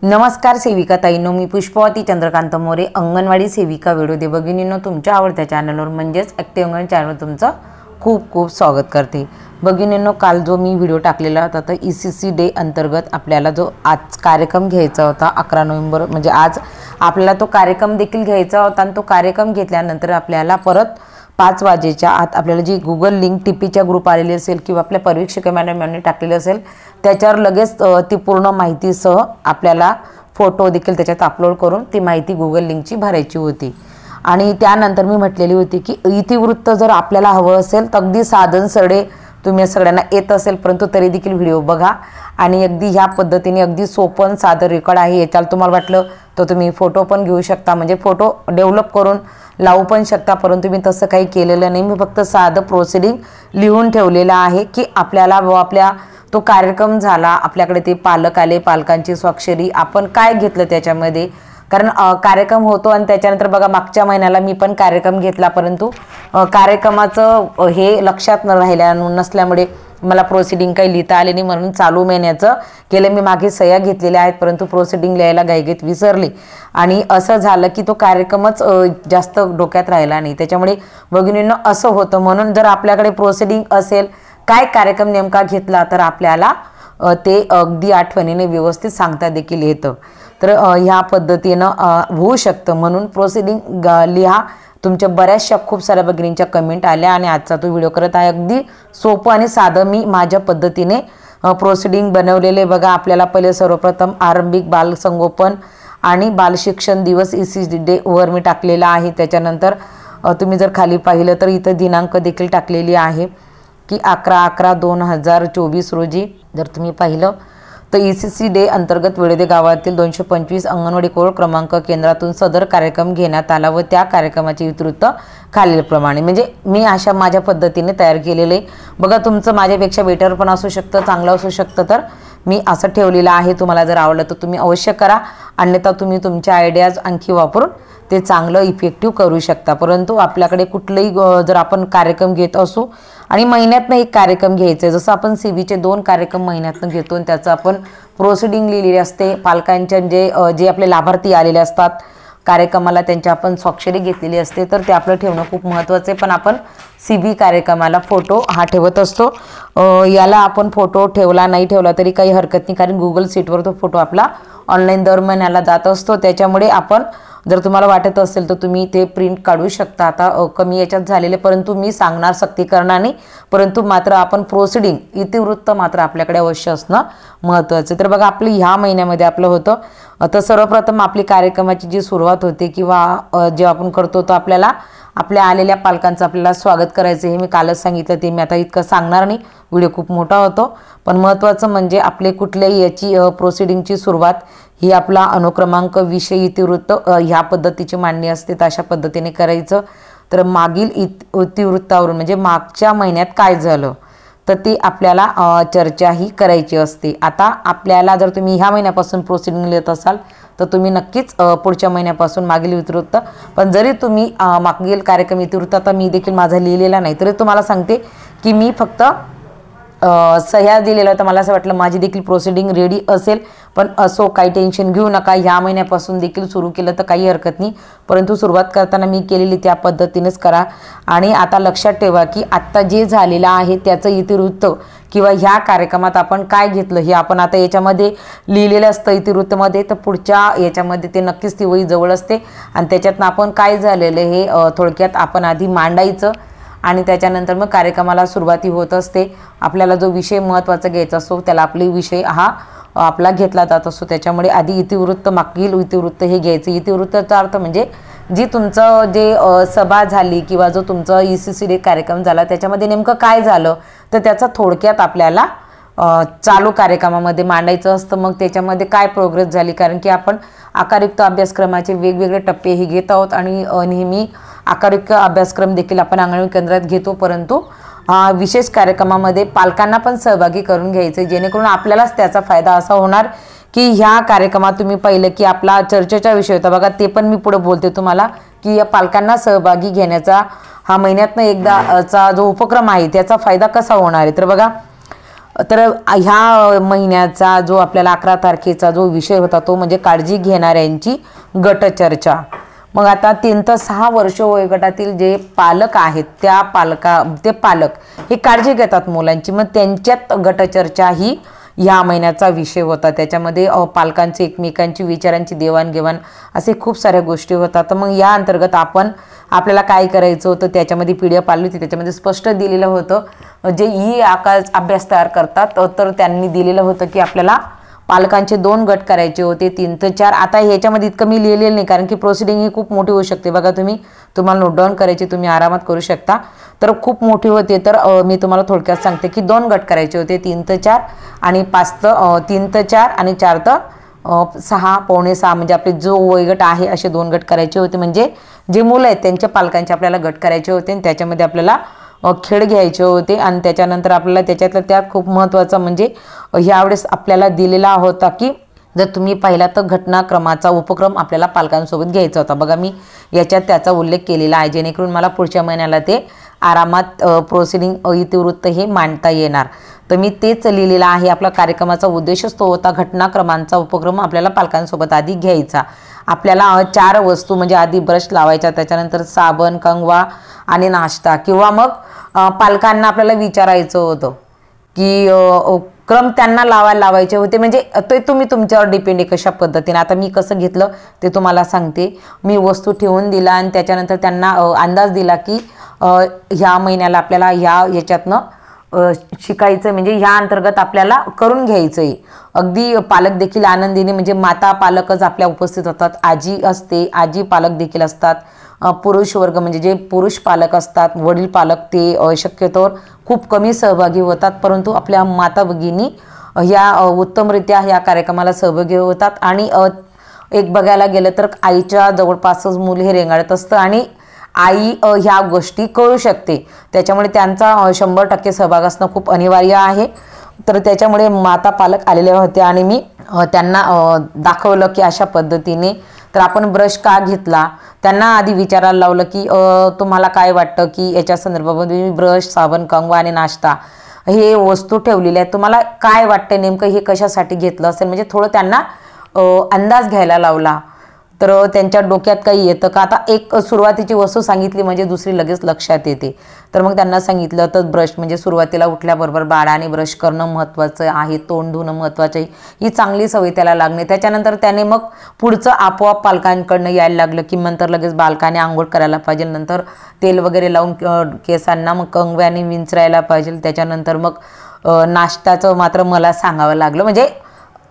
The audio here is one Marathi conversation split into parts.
नमस्कार सेविका ताईंनो, मी पुष्पवती चंद्रकांत मोरे, अंगणवाडी सेविका व्हिडिओ भगिनींनो, तुमच्या आवडत्या चॅनलवर म्हणजेच ॲक्टिव्ह अंगण चॅनलवर तुमचं खूप खूप स्वागत करते। भगिनींनो, काल जो मी व्हिडिओ टाकलेला होता तर ECC डे अंतर्गत आपल्याला जो आज कार्यक्रम घ्यायचा होता 11 नोव्हेंबर म्हणजे आज आपल्याला तो कार्यक्रम देखील घ्यायचा होता आणि तो कार्यक्रम घेतल्यानंतर आपल्याला परत 5 वाजेच्या आत आपल्याला जी गुगल लिंक टीपीच्या ग्रुप आलेली असेल किंवा आपल्या परीक्षक मॅडमांनी टाकलेली असेल त्याच्यावर लगेच ती पूर्ण माहितीसह आपल्याला फोटो देखील त्याच्यात अपलोड करून ती माहिती गुगल लिंकची भरायची होती। आणि त्यानंतर मी म्हटलेली होती की इतिवृत्त जर आपल्याला हवं असेल तर अगदी साधन सरळे तुम्ही सगळ्यांना येत असेल परंतु तरी देखील व्हिडिओ बघा आणि अगदी ह्या पद्धतीने अगदी सोपं साधं रेकॉर्ड आहे। याच्याला तुम्हाला वाटलं तर तुम्ही फोटो पण घेऊ शकता, म्हणजे फोटो डेव्हलप करून लावू पण शकता, परंतु मी तसं काही केलेलं नाही। मी फक्त साधं प्रोसिडिंग लिहून ठेवलेलं आहे की आपल्याला आपल्या तो कार्यक्रम झाला, आपल्याकडे ते पालक आले, पालकांची स्वाक्षरी, आपण काय घेतलं त्याच्यामध्ये, कारण कार्यक्रम होतो आणि त्याच्यानंतर बघा मागच्या महिन्याला मी पण कार्यक्रम घेतला परंतु कार्यक्रमाचं हे लक्षात नसल्यामुळे मला प्रोसिडिंग काही लिहिता आले नाही, म्हणून चालू महिन्याचं केलं। मी मागे सह्या घेतलेल्या आहेत परंतु प्रोसिडिंग लिहायला घाईघाईत विसरले आणि असं झालं की तो कार्यक्रमच जास्त डोक्यात राहिला नाही। त्याच्यामुळे भगिनींनो असं होतं, म्हणून जर आपल्याकडे प्रोसिडिंग असेल काय कार्यक्रम नेमका घेतला तर आपल्याला ते अगदी आठवणीने व्यवस्थित सांगता देखील येतं। तर ह्या पद्धतीनं होऊ शकतं, म्हणून प्रोसिडिंग लिहा। तुमच्या बऱ्याचशा खूप साऱ्या भगिनींच्या कमेंट आल्या आणि आजचा तो व्हिडिओ करत आहे अगदी सोपं आणि साधं मी माझ्या पद्धतीने प्रोसिडिंग बनवलेले। बघा आपल्याला पहिले सर्वप्रथम आरंभिक बालसंगोपन आणि बालशिक्षण दिवस ECC डे वर मी टाकलेला आहे। त्याच्यानंतर तुम्ही जर खाली पाहिलं तर इथं दिनांक देखील टाकलेली आहे की 11/11/2024 रोजी जर तुम्ही पाहिलं तर ECC डे अंतर्गत वेळेदे गावातील 225 अंगणवाडी कोड क्रमांक केंद्रातून सदर कार्यक्रम घेण्यात आला व त्या कार्यक्रमाचे विस्तृत खालीलप्रमाणे, म्हणजे मी अशा माझ्या पद्धतीने तयार केलेले। बघा तुमचं माझ्यापेक्षा बेटर पण असू शकतं, चांगलं असू शकतं, तर मी असं ठेवलेलं आहे। तुम्हाला जर आवडलं तर तुम्ही अवश्य करा, अन्यथा तुम्ही तुमच्या आयडियाज आणखी वापरून ते चांगलं इफेक्टिव्ह करू शकता। परंतु आपल्याकडे कुठलेही जर आपण कार्यक्रम घेत असू आणि महिन्यातनं एक कार्यक्रम घ्यायचं आहे, जसं आपण CVचे 2 कार्यक्रम महिन्यातनं घेतो आणि त्याचं आपण प्रोसिडिंग लिहिलेली असते, पालकांच्या जे आपले लाभार्थी आलेले असतात कार्यक्रमाला त्यांच्या आपण स्वाक्षरी घेतलेली असते, तर ते आपलं ठेवणं खूप महत्त्वाचं आहे। पण आपण CV कार्यक्रमाला फोटो हा ठेवत असतो, याला आपण फोटो ठेवला नाही ठेवला तरी काही हरकत नाही, कारण गुगल शीटवर तो फोटो आपला ऑनलाईन दर महिन्याला जात असतो। त्याच्यामुळे आपण जर तुम्हाला वाटत असेल तर तुम्ही ते प्रिंट काढू शकता। आता कमी याच्यात झालेले, परंतु मी सांगणार सक्तीकरणाने, परंतु मात्र आपण प्रोसिडिंग इतिवृत्त मात्र आपल्याकडे अवश्य असणं महत्त्वाचं। तर बघा आपलं ह्या महिन्यामध्ये आपलं होतं तर सर्वप्रथम आपली कार्यक्रमाची जी सुरुवात होते किंवा जे आपण करतो तर आपल्याला आपल्या आलेल्या पालकांचं आपल्याला स्वागत करायचं, हे मी कालच सांगितलं, ते मी आता इतकं सांगणार नाही, व्हिडिओ खूप मोठा होतो। पण महत्त्वाचं म्हणजे आपले कुठल्याही याची प्रोसिडिंगची सुरुवात ही आपला अनुक्रमांक विषय इतिवृत्त ह्या पद्धतीची मांडणी असते, तर अशा पद्धतीने करायचं। तर मागील इतिवृत्तावरून म्हणजे मागच्या महिन्यात काय झालं तर ती आपल्याला चर्चा ही करायची असते। आता आपल्याला जर तुम्ही ह्या महिन्यापासून प्रोसिडिंग लिहित असाल तर तुम्ही नक्कीच पुढच्या महिन्यापासून मागील इतिवृत्त, पण जरी तुम्ही मागील कार्यक्रम इतिवृत्त आता मी देखील माझा लिहिलेला नाही तरी तुम्हाला सांगते की मी फक्त सह्या दिलेला होता, मला असं वाटलं माझी देखील प्रोसिडिंग रेडी असेल, पण असो काही टेन्शन घेऊ नका, ह्या महिन्यापासून देखील सुरू केलं तर काही हरकत नाही, परंतु सुरुवात करताना मी केलेली त्या पद्धतीनेच करा। आणि आता लक्षात ठेवा की आत्ता जे झालेलं आहे त्याचं इतिवृत्त किंवा ह्या कार्यक्रमात आपण काय घेतलं हे आपण आता याच्यामध्ये लिहिलेलं असतं इतिवृत्तमध्ये, तर पुढच्या याच्यामध्ये ते नक्कीच ती वही जवळ असते आणि त्याच्यातनं आपण काय झालेलं हे थोडक्यात आपण आधी मांडायचं आणि त्याच्यानंतर मग कार्यक्रमाला सुरुवाती होत असते। आपल्याला जो विषय महत्त्वाचा घ्यायचा असतो त्याला आपले विषय हा आपला घेतला जात असतो, त्याच्यामुळे आधी इतिवृत्त मागील इतिवृत्त हे घ्यायचं। इतिवृत्ताचा अर्थ म्हणजे जी तुमचं जे सभा झाली किंवा जो तुमचा ECC डे कार्यक्रम झाला त्याच्यामध्ये नेमकं काय झालं तर त्याचा थोडक्यात आपल्याला चालू कार्यक्रमामध्ये मांडायचं असतं। मग त्याच्यामध्ये काय प्रोग्रेस झाली, कारण की आपण आकारयुक्त अभ्यासक्रमाचे वेगवेगळे टप्पे ही घेत आहोत आणि नेहमी आकारयुक्त अभ्यासक्रम देखील आपण अंगणवाडी केंद्रात घेतो, परंतु विशेष कार्यक्रमामध्ये पालकांना पण सहभागी करून घ्यायचे, जेणेकरून आपल्यालाच त्याचा फायदा असा होणार की ह्या कार्यक्रमात तुम्ही पाहिलं की आपला चर्चेचा विषय होता बघा, ते पण मी पुढे बोलते तुम्हाला की या पालकांना सहभागी घेण्याचा हा महिन्यातनं एकदाचा जो उपक्रम आहे त्याचा फायदा कसा होणार आहे। तर बघा तर ह्या महिन्याचा जो आपल्याला 11 तारखेचा जो विषय होता तो म्हणजे काळजी घेणाऱ्यांची गटचर्चा। मग आता 3 ते 6 वर्ष वयोगटातील जे पालक आहेत ते पालक हे काळजी घेतात मुलांची, मग त्यांच्यात गटचर्चा ही ह्या महिन्याचा विषय होता। त्याच्यामध्ये पालकांचे एकमेकांची विचारांची देवाणघेवाण असे खूप साऱ्या गोष्टी होतात। तर मग या अंतर्गत आपल्याला काय करायचं होतं, त्याच्यामध्ये PDF आली होती, त्याच्यामध्ये स्पष्ट दिलेलं होतं। जे ई आकाश अभ्यास तयार करतात तर त्यांनी दिलेलं होतं की आपल्याला पालकांचे 2 गट करायचे होते, 3 ते 4। आता ह्याच्यामध्ये इतकं मी लिहिलेलं नाही कारण की प्रोसिडिंग ही खूप मोठी होऊ शकते। बघा तुम्हाला नोट डाऊन करायची, तुम्ही आरामात करू शकता, तर खूप मोठी होते। तर मी तुम्हाला थोडक्यात सांगते की 2 गट करायचे होते, 3 ते 4 आणि 3 ते 4 आणि 4 ते 6 पावणे 6 म्हणजे आपले जो वयोगट आहे असे 2 गट करायचे होते। म्हणजे जे मुलं आहेत त्यांच्या पालकांचे आपल्याला गट करायचे होते आणि त्याच्यामध्ये आपल्याला खेळ घ्यायचे होते। आणि त्याच्यानंतर आपल्याला त्यात खूप महत्त्वाचं म्हणजे यावेळेस आपल्याला दिलेला होता की जर तुम्ही पाहिला तर घटनाक्रमाचा उपक्रम आपल्याला पालकांसोबत घ्यायचा होता। बघा मी याच्यात त्याचा उल्लेख केलेला आहे, जेणेकरून मला पुढच्या महिन्याला ते आरामात प्रोसिडिंग इतिवृत्त हे मांडता येणार। तर मी तेच लिहिलेलं आहे। आपला कार्यक्रमाचा उद्देशच तो होता, घटनाक्रमांचा उपक्रम आपल्याला पालकांसोबत आधी घ्यायचा। आपल्याला 4 वस्तू म्हणजे आधी ब्रश लावायचा, त्याच्यानंतर साबण, कंगवा आणि नाश्ता, किंवा मग पालकांना आपल्याला विचारायचं होतं की क्रम त्यांना लावायचे होते। म्हणजे ते तुम्ही तुमच्यावर डिपेंड आहे कशा पद्धतीने। आता मी कसं घेतलं ते तुम्हाला सांगते। मी वस्तू ठेवून दिला आणि त्याच्यानंतर त्यांना अंदाज दिला की ह्या महिन्याला आपल्याला याच्यातनं शिकायचं, म्हणजे ह्या अंतर्गत आपल्याला करून घ्यायचं आहे। अगदी पालक देखील आनंदीने, म्हणजे माता पालकच आपल्या उपस्थित होतात, आजी असते, आजी पालक देखील असतात, पुरुष वर्ग म्हणजे जे पुरुष पालक असतात, वडील पालक ते शक्यतोवर खूप कमी सहभागी होतात, परंतु आपल्या माता भगिनी ह्या उत्तमरित्या ह्या कार्यक्रमाला सहभागी होतात। आणि एक बघायला गेलं तर आईच्या जवळपासच मूल हे रेंगाळत असतं आणि आई ह्या गोष्टी कळू शकते, त्याच्यामुळे त्यांचा 100% सहभाग असणं खूप अनिवार्य आहे। तर त्याच्यामुळे माता पालक आलेले होते आणि मी त्यांना दाखवलं की अशा पद्धतीने तर आपण ब्रश का घेतला, त्यांना आधी विचारायला लावलं की तुम्हाला काय वाटतं की याच्या संदर्भामध्ये मी ब्रश, साबण, कंगवा आणि नाश्ता हे वस्तू ठेवलेल्या आहेत, तुम्हाला काय वाटतं नेमकं हे कशासाठी घेतलं असेल, म्हणजे थोडं त्यांना अंदाज घ्यायला लावला। तर त्यांच्या डोक्यात काही येतं का, आता एक सुरुवातीची वस्तू सांगितली म्हणजे दुसरी लगेच लक्षात येते। तर मग त्यांना सांगितलं तर ब्रश म्हणजे सुरुवातीला उठल्याबरोबर बाळाने ब्रश करणं महत्त्वाचं आहे, तोंड धुणं महत्त्वाचं आहे, ही चांगली सवय त्याला लागणे। त्याच्यानंतर त्याने मग पुढचं आपोआप पालकांकडनं यायला लागलं की नंतर लगेच बालकाने आंघोळ करायला पाहिजे, नंतर तेल वगैरे लावून केसांना मग कंगव्याने विंचरायला पाहिजे, त्याच्यानंतर मग नाश्त्याचं मात्र मला सांगावं लागलं। म्हणजे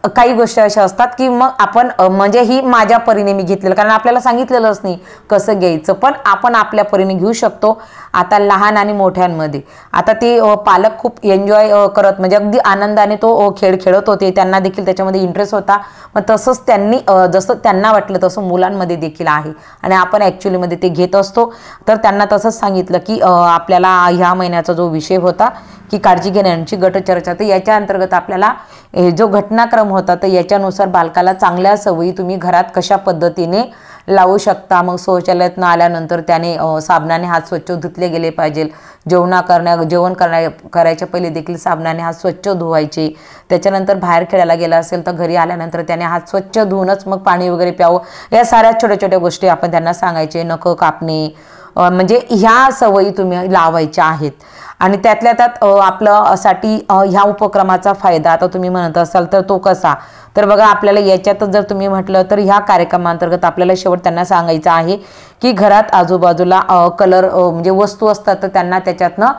काही गोष्टी अशा असतात की मग आपण म्हणजे ही माझ्या परीने मी घेतलेलं, कारण आपल्याला सांगितलेलंच नाही कसं घ्यायचं, पण आपण आपल्या परीने घेऊ शकतो। आता लहान आणि मोठ्यांमध्ये आता ते पालक खूप एन्जॉय करत, म्हणजे अगदी आनंदाने तो खेळ खेळत होते, त्यांना देखील त्याच्यामध्ये इंटरेस्ट होता। मग तसंच त्यांनी जसं त्यांना वाटलं तसं मुलांमध्ये देखील आहे आणि आपण ॲक्च्युलीमध्ये ते घेत असतो। तर त्यांना तसंच सांगितलं की आपल्याला ह्या महिन्याचा जो विषय होता की काळजी घेण्याची गटचर्चा, तर याच्या अंतर्गत आपल्याला जो घटनाक्रम होता तर याच्यानुसार बालकाला चांगल्या सवयी तुम्ही घरात कशा पद्धतीने लावू शकता। मग शौचालयातून आल्यानंतर त्याने साबणाने हात स्वच्छ धुतले गेले पाहिजे, जेवण करायच्या पहिले देखील साबणाने हात स्वच्छ धुवायचे। त्याच्यानंतर बाहेर खेळायला गेला असेल तर घरी आल्यानंतर त्याने हात स्वच्छ धुवूनच मग पाणी वगैरे प्यावं। या साऱ्या छोट्या छोट्या गोष्टी आपण त्यांना सांगायचे, नखं कापणे, म्हणजे ह्या सवयी तुम्ही लावायच्या आहेत। आणि त्यातल्या त्यात आपल्यासाठी ह्या उपक्रमाचा फायदा आता तुम्ही म्हणत असाल तर तो कसा, तर बघा आपल्याला याच्यातच जर तुम्ही म्हटलं तर ह्या कार्यक्रमांतर्गत आपल्याला शेवट त्यांना सांगायचं आहे की घरात आजूबाजूला कलर म्हणजे वस्तू असतात तर त्यांना त्याच्यातनं,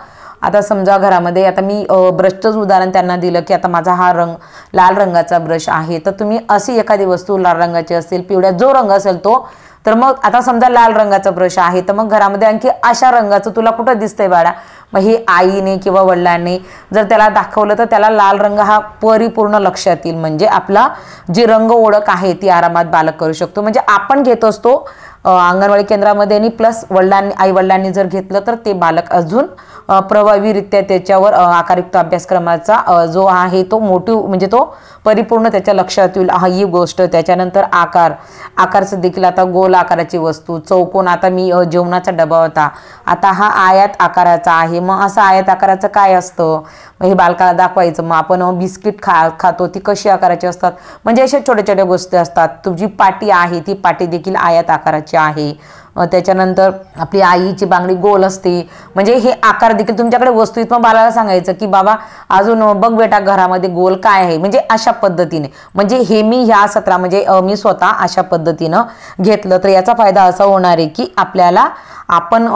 आता समजा घरामध्ये आता मी ब्रशचंच उदाहरण त्यांना दिलं की आता माझा हा रंग लाल रंगाचा ब्रश आहे, तर तुम्ही अशी एखादी वस्तू लाल रंगाची असेल, पिवळ्या जो रंग असेल तो, तर मग आता समजा लाल रंगाचा ब्रश आहे तर मग घरामध्ये आणखी अशा रंगाचं तुला कुठं दिसतंय बाळा, मग हे आईने किंवा वडिलांनी जर त्याला दाखवलं तर त्याला लाल रंग हा परिपूर्ण लक्षात येईल। म्हणजे आपला जी रंग ओळख आहे ती आरामात बालक करू शकतो। म्हणजे आपण घेत असतो अंगणवाडी केंद्रामध्ये आणि प्लस आई वडिलांनी जर घेतलं तर ते बालक अजून प्रभावीरित्या त्याच्यावर आकारयुक्त अभ्यासक्रमाचा जो आहे तो मोटिव्ह म्हणजे तो परिपूर्ण त्याच्या लक्षात येईल ही गोष्ट। त्याच्यानंतर आकारचं देखील आता गोल आकाराची वस्तू, चौकोन, आता मी जेवणाचा डबा होता, आता हा आयत आकाराचा आहे, मग असं आयत आकाराचं काय असतं हे बालकाला दाखवायचं। मग आपण बिस्किट खातो ती कशी आकाराची असतात, म्हणजे अशा छोट्या छोट्या गोष्टी असतात। तुझी पाटी आहे ती पाटी देखील आयत आकाराची आहे। त्याच्यानंतर आपली आईची बांगडी गोल असते, म्हणजे हे आकार देखील तुमच्याकडे वस्तू आहेत, मग बाळाला सांगायचं की बाबा अजून बघ बेटा घरामध्ये गोल काय आहे, म्हणजे अशा पद्धतीने। म्हणजे हे मी ह्या सत्रा म्हणजे मी स्वतः अशा पद्धतीनं घेतलं तर याचा फायदा असा होणार आहे की आपल्याला आपण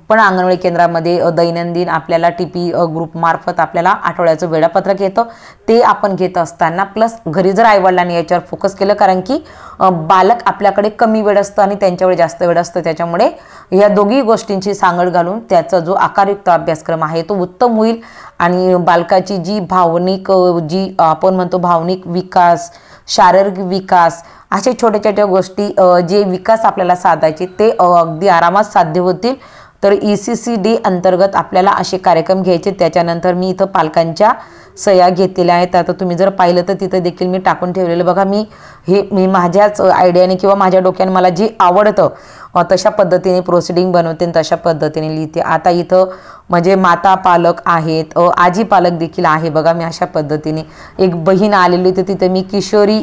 पण अंगणवाडी केंद्रामध्ये दैनंदिन आपल्याला टीपी ग्रुप मार्फत आपल्याला आठवड्याचं वेळापत्रक येतं, ते आपण घेत असताना प्लस घरी जर आईवडिलांनी याच्यावर फोकस केलं, कारण की बालक आपल्याकडे कमी वेळ असतं आणि त्यांच्याकडे जास्त वेळ असतं, त्याच्यामुळे या दोघी गोष्टींची सांगड घालून त्याचा जो आकारयुक्त अभ्यासक्रम आहे तो उत्तम होईल आणि बालकाची जी भावनिक जी आपण म्हणतो भावनिक विकास, शारीरिक विकास, अशा छोट्या छोट्या गोष्टी जे विकास आपल्याला साधायचे ते अगदी आरामात साध्य होतील। तर ECCD अंतर्गत आपल्याला असे कार्यक्रम घ्यायचे। त्याच्यानंतर मी इथं पालकांच्या सह्या घेतलेल्या आहेत, आता तुम्ही जर पाहिलं तर तिथं देखील मी टाकून ठेवलेलं बघा। मी माझ्याच आयडियाने किंवा माझ्या डोक्याने मला जे आवडतं तशा पद्धतीने प्रोसिडिंग बनवते, तशा पद्धतीने लिहिते। आता इथं म्हणजे माता पालक आहेत, आजी पालक देखील आहे बघा। मी अशा पद्धतीने एक बहीण आलेली होती, तिथे मी किशोरी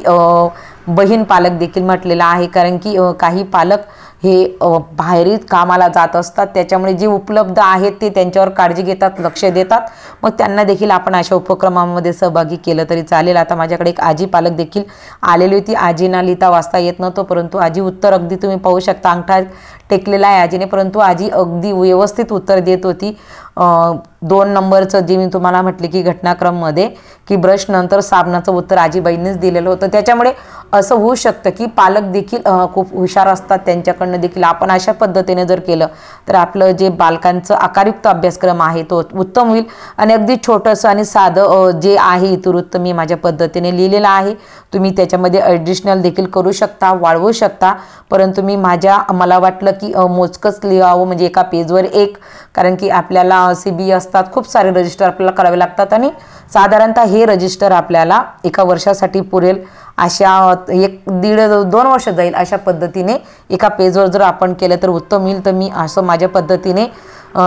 बहीण पालक देखील म्हटलेला आहे, कारण की काही पालक हे बाहेरील कामाला जात असतात, त्याच्यामुळे जे उपलब्ध आहेत ते त्यांच्यावर काळजी घेतात, लक्ष देतात, मग त्यांना देखील आपण अशा उपक्रमांमध्ये सहभागी केलं तरी चालेल। आता माझ्याकडे एक आजी पालक देखील आलेली होती, आजीना लिहिता वाचता येत नव्हतं, परंतु आजी उत्तर अगदी तुम्ही पाहू शकता अंगठा टेकलेला आहे आजीने, परंतु आजी अगदी व्यवस्थित उत्तर देत होती। 2 नंबरचं जे मी तुम्हाला म्हटले की घटनाक्रममध्ये की ब्रश नंतर साबणाचं उत्तर आजीबाईंनीच दिलेलं होतं, त्याच्यामुळे असं होऊ शकतं की पालक देखील खूप हुशार असतात, त्यांच्याकडनं देखील आपण अशा पद्धतीने जर केलं तर आपलं जे बालकांचं आकारयुक्त अभ्यासक्रम आहे तो उत्तम होईल। आणि अगदी छोटंसं आणि साधं जे आहे इतिवृत्त मी माझ्या पद्धतीने लिहिलेलं आहे, तुम्ही त्याच्यामध्ये ॲडिशनल देखील करू शकता, वाढवू शकता, परंतु मी मला वाटलं की मोजकंच लिहावं, म्हणजे एका पेजवर एक, कारण की आपल्याला CBE असतात, खूप सारे रजिस्टर आपल्याला करावे लागतात आणि साधारणतः हे रजिस्टर आपल्याला एका वर्षासाठी पुरेल अशा 1-1.5-2 वर्ष जाईल अशा पद्धतीने एका पेजवर जर आपण केलं तर उत्तम होईल। तर मी असं माझ्या पद्धतीने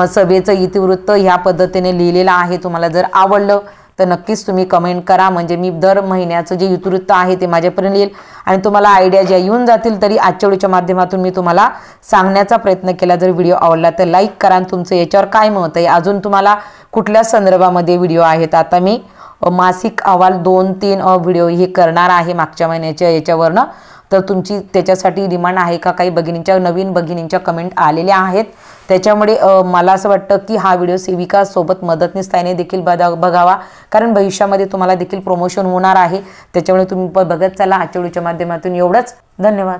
सभेचं इतिवृत्त ह्या पद्धतीने लिहिलेलं आहे। तुम्हाला जर आवडलं तर नक्कीच तुम्ही कमेंट करा, म्हणजे मी दर महिन्याचं जे इतिवृत्त आहे ते माझ्यापर्यंत येईल आणि तुम्हाला आयडिया ज्या येऊन जातील तरी आजच्या व्हिडिओच्या माध्यमातून मी तुम्हाला सांगण्याचा प्रयत्न केला। जर व्हिडिओ आवडला तर लाईक करा, तुमचं याच्यावर काय मत आहे, अजून तुम्हाला कुठल्या संदर्भामध्ये व्हिडिओ आहेत। आता मी मासिक अहवाल 2-3 व्हिडिओ हे करणार आहे मागच्या महिन्याच्या याच्यावरनं, तर तुमची त्याच्यासाठी डिमांड आहे का, काही नवीन भगिनींच्या कमेंट आलेल्या आहेत, त्याच्यामुळे मला असं वाटतं की हा व्हिडिओ सेविका सोबत मदतनीस ताईने देखील बघावा, कारण भविष्यामध्ये तुम्हाला देखील प्रमोशन होणार आहे, त्याच्यामुळे तुम्ही बघत चला। आजच्या व्हिडिओच्या माध्यमातून एवढंच, धन्यवाद।